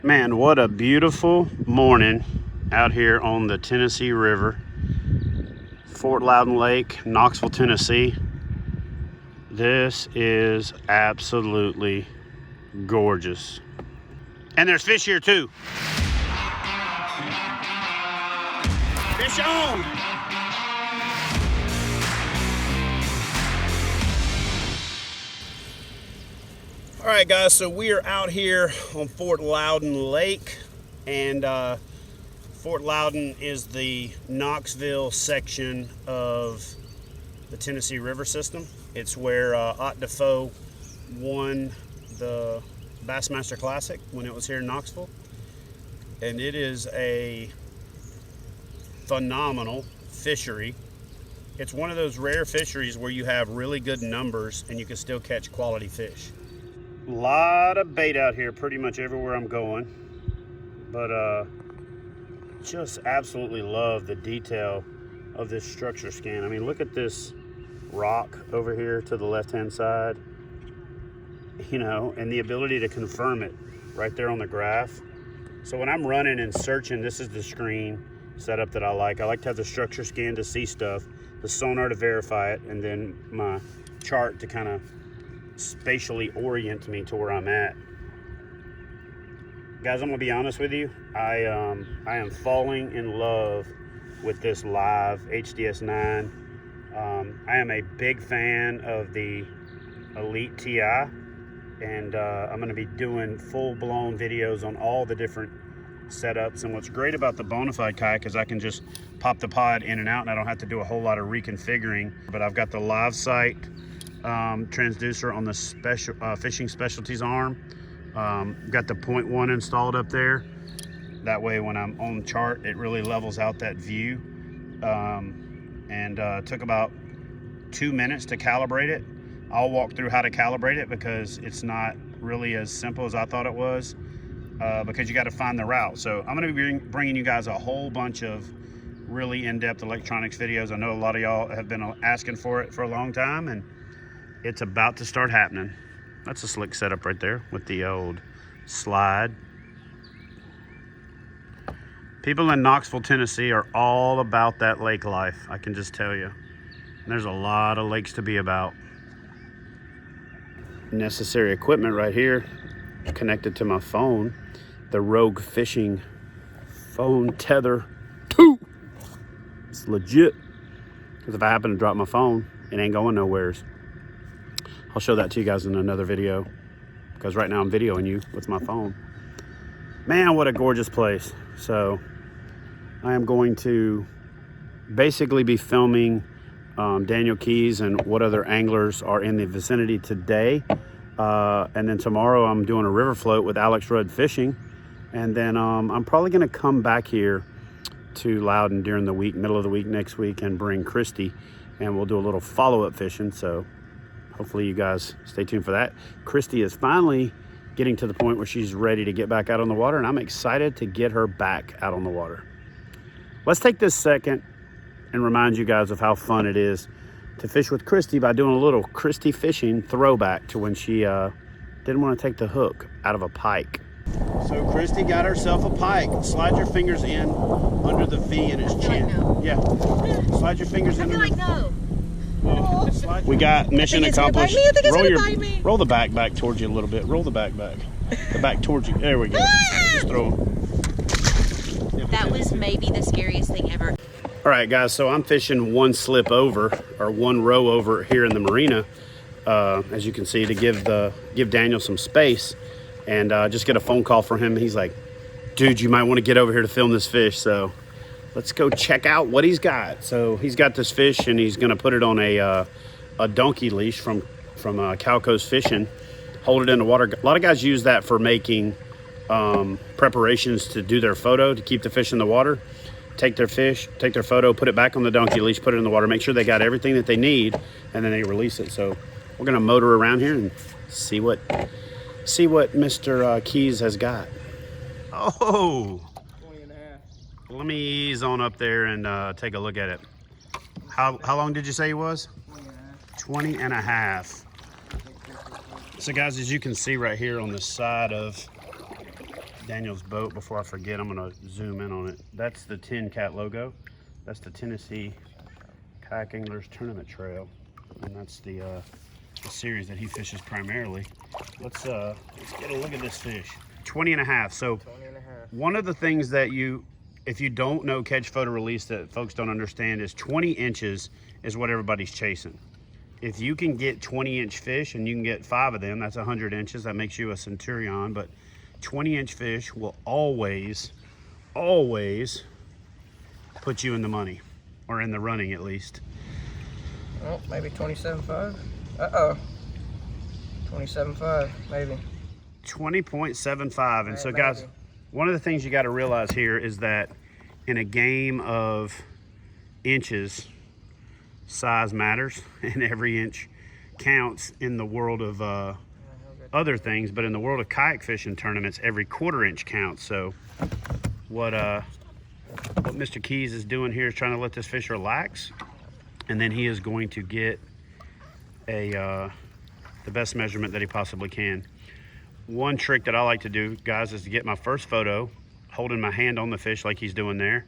Man, what a beautiful morning out here on the Tennessee River. Fort Loudon Lake, Knoxville, Tennessee. This is absolutely gorgeous. And there's fish here too. Fish on! All right, guys, so we are out here on Fort Loudon Lake, and Fort Loudon is the Knoxville section of the Tennessee River system. It's where Ott Defoe won the Bassmaster Classic when it was here in Knoxville, and it is a phenomenal fishery. It's one of those rare fisheries where you have really good numbers and you can still catch quality fish. A lot of bait out here pretty much everywhere I'm going, but just absolutely love the detail of this structure scan. I mean, look at this rock over here to the left hand side, you know, and the ability to confirm it right there on the graph. So when I'm running and searching, this is the screen setup that I like to have the structure scan to see stuff, the sonar to verify it, and then my chart to kind of spatially orient me to where I'm at. Guys, I'm gonna be honest with you. I am falling in love with this live HDS9. I am a big fan of the Elite TI, and I'm gonna be doing full-blown videos on all the different setups. And what's great about the Bonafide kayak is I can just pop the pod in and out, and I don't have to do a whole lot of reconfiguring. But I've got the live sight transducer on the special fishing specialties arm. Got the 0.1 installed up there. That way when I'm on the chart, it really levels out that view. Took about 2 minutes to calibrate it. I'll walk through how to calibrate it because it's not really as simple as I thought it was, because you got to find the route. So I'm going to be bringing you guys a whole bunch of really in-depth electronics videos. I know a lot of y'all have been asking for it for a long time, and it's about to start happening. That's a slick setup right there with the old slide. People in Knoxville, Tennessee are all about that lake life, I can just tell you. And there's a lot of lakes to be about. Necessary equipment right here, connected to my phone. The Rogue Fishing phone tether 2. It's legit. Because if I happen to drop my phone, it ain't going nowheres. I'll show that to you guys in another video, because right now I'm videoing you with my phone. Man, what a gorgeous place. So I am going to basically be filming Daniel Keys and what other anglers are in the vicinity today. And then tomorrow I'm doing a river float with Alex Rudd Fishing. And then I'm probably gonna come back here to Loudon during the week, middle of the week next week, and bring Christy, and we'll do a little follow-up fishing. So hopefully you guys stay tuned for that. Christy is finally getting to the point where she's ready to get back out on the water, and I'm excited to get her back out on the water. Let's take this second and remind you guys of how fun it is to fish with Christy by doing a little Christy fishing throwback to when she didn't want to take the hook out of a pike. So Christy got herself a pike. Slide your fingers in under the V in his chin. Like no. Yeah. Slide your fingers in. I feel like no. We got mission accomplished. Roll the back towards you a little bit. Roll the back. The back towards you. There we go. Just throw them. That was maybe the scariest thing ever. All right, guys. So I'm fishing one slip over, or one row over here in the marina, as you can see, to give Daniel some space, and just get a phone call from him. He's like, "Dude, you might want to get over here to film this fish." So let's go check out what he's got. So he's got this fish, and he's gonna put it on a donkey leash from Calco's Fishing. Hold it in the water. A lot of guys use that for making preparations to do their photo, to keep the fish in the water. Take their fish, take their photo, put it back on the donkey leash, put it in the water, make sure they got everything that they need, and then they release it. So we're gonna motor around here and see what Mr. Keys has got. Oh, 20 and a half. Let me ease on up there and take a look at it. How long did you say he was? 20 and a half. So guys, as you can see right here on the side of Daniel's boat before I forget. I'm gonna zoom in on it. That's the TNKATT logo. That's the Tennessee Kayak Anglers Tournament Trail, and that's the series that he fishes primarily. Let's get a look at this fish. 20 and a half. So 20 and a half. One of the things that if you don't know catch, photo, release, that folks don't understand is 20 inches is what everybody's chasing. If you can get 20-inch fish and you can get 5 of them, that's 100 inches. That makes you a centurion. But 20-inch fish will always put you in the money, or in the running at least. Oh, maybe 27.5. Uh-oh. 27.5, maybe. 20.75. And so guys, one of the things you got to realize here is that in a game of inches, size matters, and every inch counts in the world of other things. But in the world of kayak fishing tournaments, every quarter inch counts. So what Mr. Keys is doing here is trying to let this fish relax, and then he is going to get the best measurement that he possibly can. One trick that I like to do, guys, is to get my first photo holding my hand on the fish like he's doing there,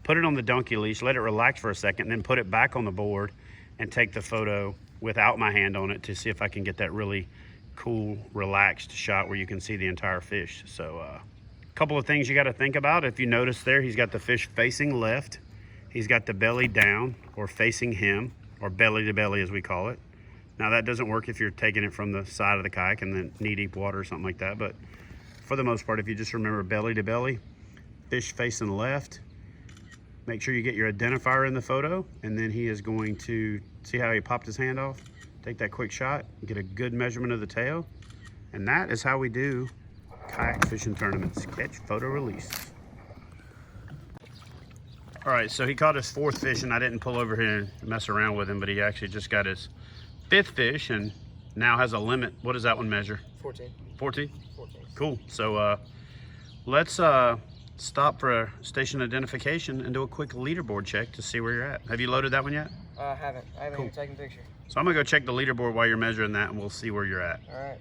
put it on the donkey leash, let it relax for a second, then put it back on the board and take the photo without my hand on it to see if I can get that really cool, relaxed shot where you can see the entire fish. So a couple of things you got to think about. If you notice there, he's got the fish facing left. He's got the belly down, or facing him, or belly to belly as we call it. Now that doesn't work if you're taking it from the side of the kayak and then knee-deep water or something like that. But for the most part, if you just remember belly to belly, fish facing left, make sure you get your identifier in the photo, and then he is going to see how he popped his hand off, take that quick shot, get a good measurement of the tail. And that is how we do kayak fishing tournaments, catch, photo, release. All right, so he caught his 4th fish, and I didn't pull over here and mess around with him, but he actually just got his 5th fish and now has a limit. What does that one measure? 14. 14? 14. Cool. So let's stop for a station identification and do a quick leaderboard check to see where you're at. Have you loaded that one yet? I haven't. I haven't Cool. even taken a picture. So I'm gonna go check the leaderboard while you're measuring that, and we'll see where you're at. All right.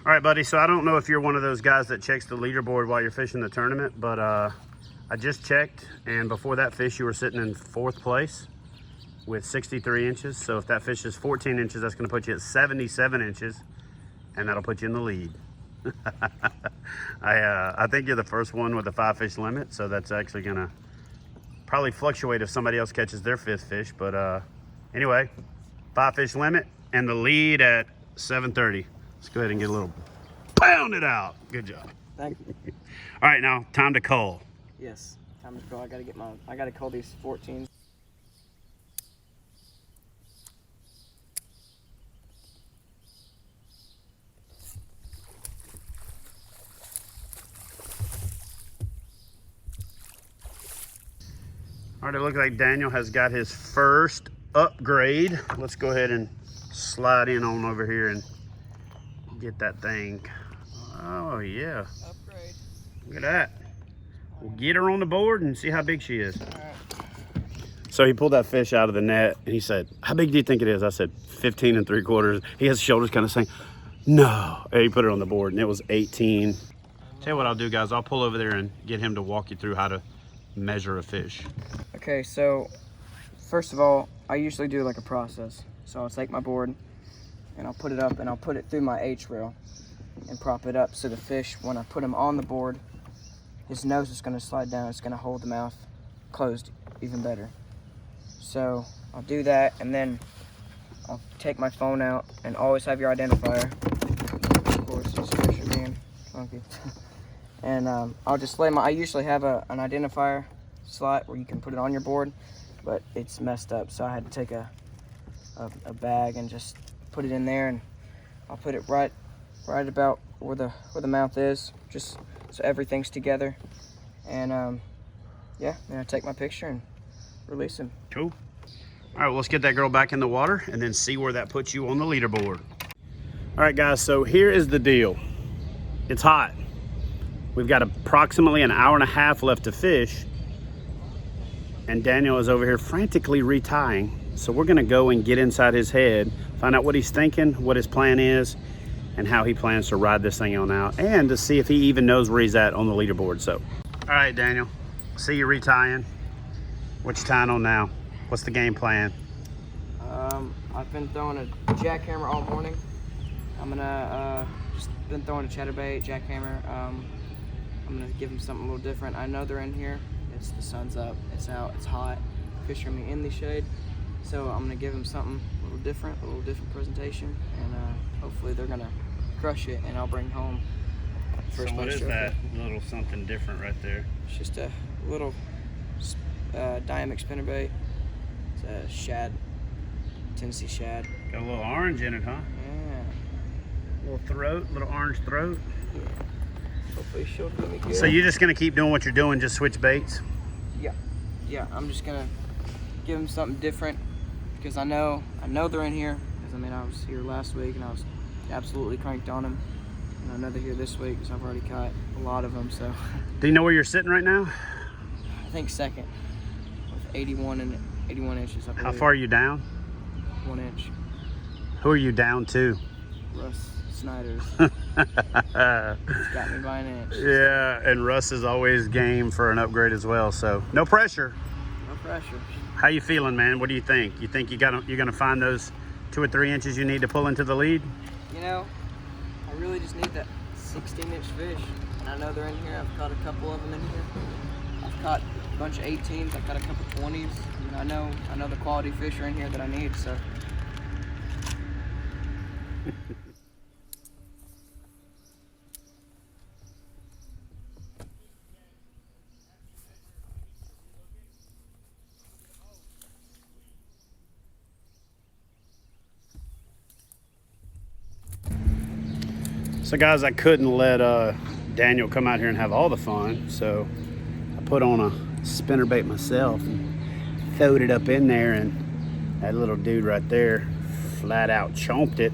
All right, buddy. So I don't know if you're one of those guys that checks the leaderboard while you're fishing the tournament, but I just checked, and before that fish, you were sitting in 4th place with 63 inches. So if that fish is 14 inches, that's gonna put you at 77 inches, and that'll put you in the lead. I think you're the first one with a 5-fish limit, so that's actually gonna probably fluctuate if somebody else catches their 5th fish. But anyway, 5-fish limit and the lead at 7:30. Let's go ahead and get a little pounded out. Good job. Thank you. All right, now time to cull. Yes. Time to go. I gotta call these 14s. All right, it looks like Daniel has got his first upgrade. Let's go ahead and slide in on over here and get that thing. Oh yeah. Upgrade. Look at that. We'll get her on the board and see how big she is. All right. So he pulled that fish out of the net and he said, "How big do you think it is?" I said, 15 3/4. He has shoulders kind of saying, "No." And he put it on the board and it was 18. Tell you what I'll do, guys. I'll pull over there and get him to walk you through how to measure a fish. Okay, so first of all, I usually do like a process. So I'll take my board and I'll put it up and I'll put it through my H rail and prop it up so the fish, when I put him on the board, his nose is going to slide down. It's going to hold the mouth closed even better. So I'll do that, and then I'll take my phone out and always have your identifier. Of course, these fish are being funky. And I'll just lay I usually have an identifier slot where you can put it on your board, but it's messed up, so I had to take a bag and just put it in there, and I'll put it right about where the mouth is, just so everything's together. And yeah, then I take my picture and release him. Cool. All right, well, let's get that girl back in the water and then see where that puts you on the leaderboard. All right, guys, so here is the deal. It's hot. We've got approximately an hour and a half left to fish, and Daniel is over here frantically retying. So we're gonna go and get inside his head, find out what he's thinking, what his plan is, and how he plans to ride this thing on out, and to see if he even knows where he's at on the leaderboard. So, all right, Daniel, see you retying. What you tying on now? What's the game plan? I've been throwing a jackhammer all morning. I'm gonna just been throwing a chatterbait, jackhammer. I'm gonna give them something a little different. I know they're in here. It's the sun's up. It's out. It's hot. Fish are in the shade. So I'm gonna give them something a little different presentation, and hopefully they're gonna crush it, and I'll bring home first So what place is trophy. that little something different right there? It's just a little dynamic spinnerbait. It's a shad, Tennessee shad. Got a little orange in it, huh? Yeah. Little throat, little orange throat. Yeah. Hopefully she'll do me good. So you're just gonna keep doing what you're doing, just switch baits? Yeah, I'm just gonna give them something different, because I know they're in here. Because I mean, I was here last week and I was absolutely cranked on them, and I know they're here this week because I've already caught a lot of them. So Do you know where you're sitting right now? I think second with 81 inches. I believe. How far are you down? 1 inch. Who are you down to? Russ Schneider got me by an inch. Yeah, and Russ is always game for an upgrade as well. So no pressure. No pressure. How you feeling, man? What do you think? You think you're gonna find those 2 or 3 inches you need to pull into the lead? You know, I really just need that 16-inch fish, and I know they're in here. I've caught a couple of them in here. I've caught a bunch of 18s. I've caught a couple 20s. I mean, I know the quality fish are in here that I need. So. So guys, I couldn't let Daniel come out here and have all the fun, so I put on a spinnerbait myself and throwed it up in there, and that little dude right there flat out chomped it.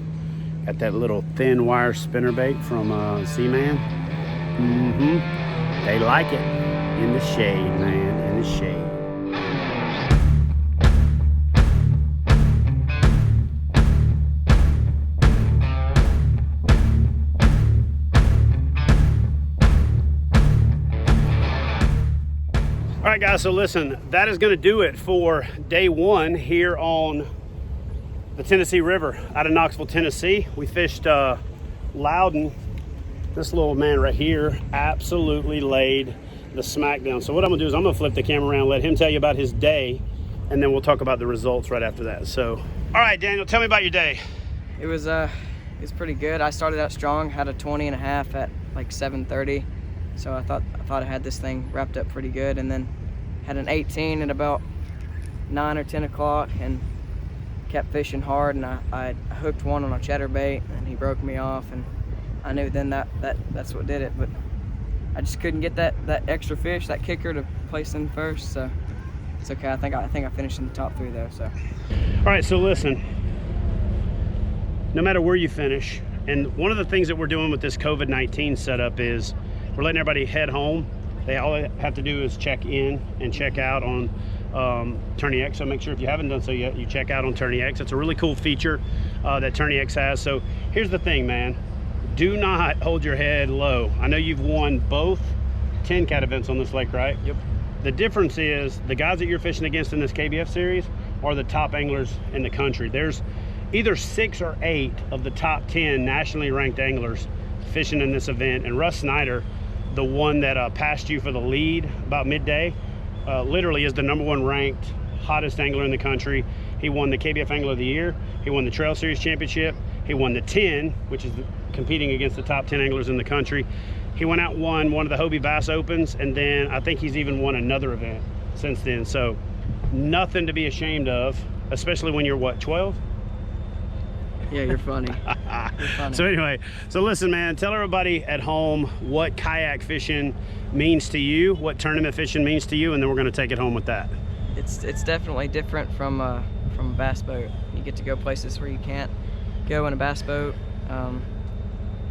Got that little thin wire spinnerbait from Seaman. They like it in the shade, man, in the shade. All right, guys, so listen, that is going to do it for day one here on the Tennessee River out of Knoxville, Tennessee. We fished Loudon. This little man right here absolutely laid the smackdown. So what I'm going to do is I'm going to flip the camera around, let him tell you about his day, and then we'll talk about the results right after that. So, all right, Daniel, tell me about your day. It was pretty good. I started out strong, had a 20 and a half at like 7:30. So I thought I had this thing wrapped up pretty good, and then had an 18 at about 9 or 10 o'clock and kept fishing hard, and I hooked one on a chatterbait, and he broke me off, and I knew then that's what did it. But I just couldn't get that extra fish, that kicker, to place in first. So it's okay. I think I finished in the top 3 though. So. All right, so listen, no matter where you finish, and one of the things that we're doing with this COVID-19 setup is we're letting everybody head home. They all have to do is check in and check out on TNKATT. So make sure if you haven't done so yet, you check out on TNKATT. It's a really cool feature that TNKATT has. So here's the thing, man. Do not hold your head low. I know you've won both TNKATT events on this lake, right? Yep. The difference is the guys that you're fishing against in this KBF series are the top anglers in the country. There's either 6 or 8 of the top 10 nationally ranked anglers fishing in this event, and Russ Schneider, the one that passed you for the lead about midday, literally is the #1 ranked hottest angler in the country. He won the KBF Angler of the Year. He won the Trail Series Championship. He won the 10, which is competing against the top 10 anglers in the country. He went out and won one of the Hobie Bass Opens, and then I think he's even won another event since then. So nothing to be ashamed of, especially when you're what, 12? Yeah, you're funny. You're funny. So anyway, so listen, man, tell everybody at home what kayak fishing means to you, what tournament fishing means to you, and then we're going to take it home with that. It's definitely different from a bass boat. You get to go places where you can't go in a bass boat.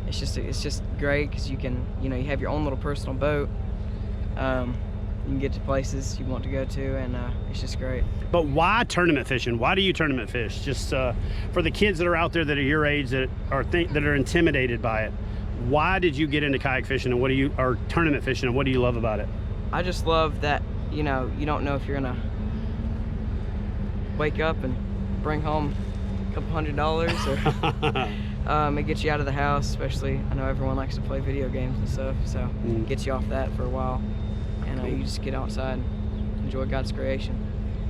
It's just great because you can, you have your own little personal boat. you can get to places you want to go to, and it's just great. But why tournament fishing? Why do you tournament fish? Just for the kids that are out there that are your age that are intimidated by it. Why did you get into kayak fishing, and or tournament fishing, and what do you love about it? I just love that, you know, you don't know if you're gonna wake up and bring home a couple $100 or it gets you out of the house, especially I know everyone likes to play video games and stuff, so it gets you off that for a while, and you just get outside and enjoy God's creation.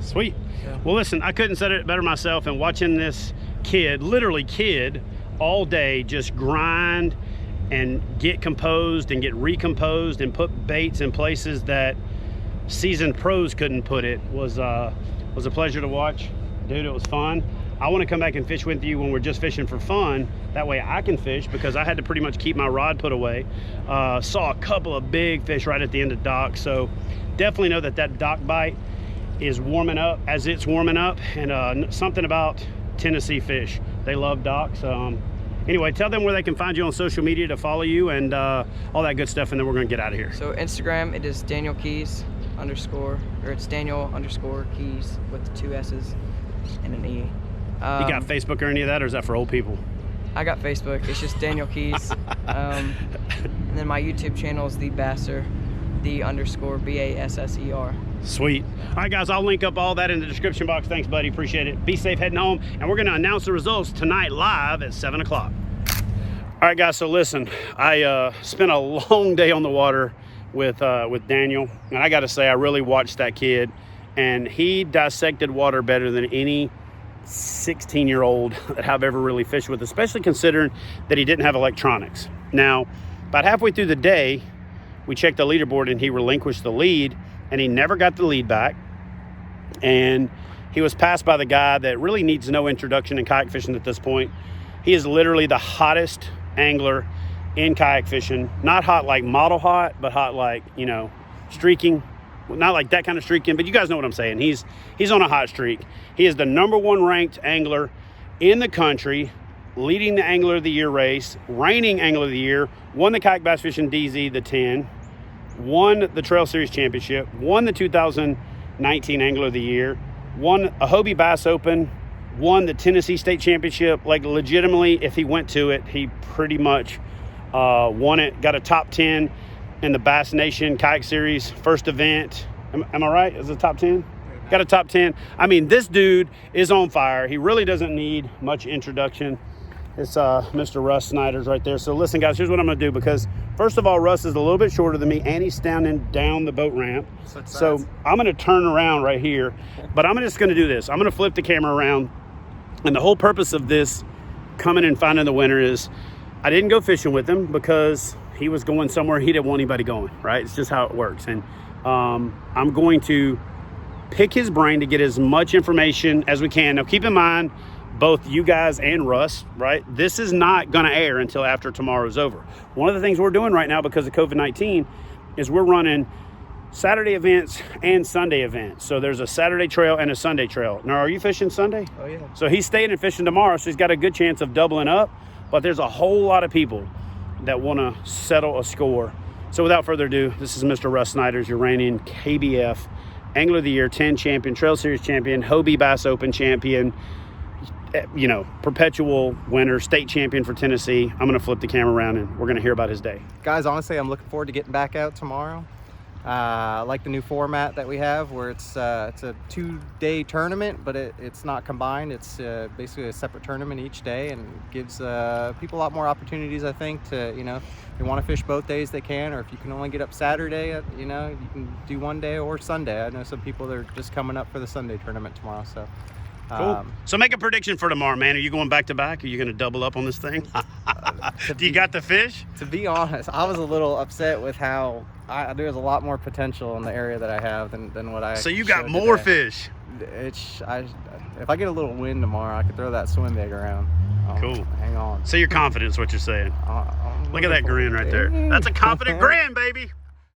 Sweet. Yeah. Well, listen, I couldn't say it better myself, and watching this kid, literally kid, all day just grind and get composed and get recomposed and put baits in places that seasoned pros couldn't put it was a pleasure to watch. Dude, it was fun. I want to come back and fish with you when we're just fishing for fun. That way I can fish, because I had to pretty much keep my rod put away. Saw a couple of big fish right at the end of dock, so definitely know that dock bite is warming up as it's warming up, and something about Tennessee fish. They love docks. Anyway, tell them where they can find you on social media to follow you and all that good stuff, and then we're going to get out of here. So Instagram, it is Daniel Keys _ or it's Daniel _ Keys with 2 S's and an E. You got Facebook or any of that, or is that for old people? I got Facebook. It's just Daniel Keys. And then my YouTube channel is the Basser, the _ BASSER. Sweet. All right, guys, I'll link up all that in the description box. Thanks, buddy. Appreciate it. Be safe heading home, and we're going to announce the results tonight live at 7 o'clock. All right, guys, so listen, I spent a long day on the water with Daniel, and I got to say, I really watched that kid, and he dissected water better than any 16-year-old that I've ever really fished with, especially considering that he didn't have electronics. Now, about halfway through the day, we checked the leaderboard, and he relinquished the lead, and he never got the lead back, and he was passed by the guy that really needs no introduction in kayak fishing at this point. He is literally the hottest angler in kayak fishing. Not hot like model hot, but hot like, you know, streaking. Not like that kind of streaking, but you guys know what I'm saying. He's on a hot streak. He is the #1 ranked angler in the country, leading the Angler of the Year race, reigning Angler of the Year, won the Kayak Bass Fishing DZ, the 10, won the Trail Series Championship, won the 2019 Angler of the Year, won a Hobie Bass Open, won the Tennessee State Championship. Like, legitimately, if he went to it, he pretty much won it. Got a top 10 in the Bass Nation Kayak Series first event. Am I right? Is it top 10? Got a top 10. I mean, this dude is on fire. He really doesn't need much introduction. It's Mr. Russ Schneider's right there. So listen, guys, here's what I'm going to do, because first of all, Russ is a little bit shorter than me, and he's standing down the boat ramp. So I'm going to turn around right here, but I'm just going to do this. I'm going to flip the camera around, and the whole purpose of this coming and finding the winner is I didn't go fishing with him because he was going somewhere he didn't want anybody going, right? It's just how it works. And I'm going to pick his brain to get as much information as we can. Now, keep in mind, both you guys and Russ, right? This is not going to air until after tomorrow's over. One of the things we're doing right now because of COVID-19 is we're running Saturday events and Sunday events. So there's a Saturday trail and a Sunday trail. Now, are you fishing Sunday? Oh, yeah. So he's staying and fishing tomorrow, so he's got a good chance of doubling up. But there's a whole lot of people that want to settle a score. So without further ado, this is Mr. Russ Schneider, your reigning KBF Angler of the Year 10 champion, Trail Series champion, Hobie Bass Open champion, you know, perpetual winner, state champion for Tennessee. I'm going to flip the camera around and we're going to hear about his day. Guys, honestly, I'm looking forward to getting back out tomorrow. I like the new format that we have, where it's a 2-day tournament, but it's not combined. It's basically a separate tournament each day, and gives people a lot more opportunities, I think, to, you know, if they want to fish both days, they can, or if you can only get up Saturday, you know, you can do one day or Sunday. I know some people that are just coming up for the Sunday tournament tomorrow, so. Cool. So make a prediction for tomorrow, man. Are you going back to back? Are you going to double up on this thing? Do you got the fish? To be honest, I was a little upset with how there's a lot more potential in the area that I have than what I. So you got more today. fish. If I get a little wind tomorrow, I could throw that swim bag around. Cool. Hang on. So you're confident is what you're saying. Look at that grin right there. That's a confident grin, baby.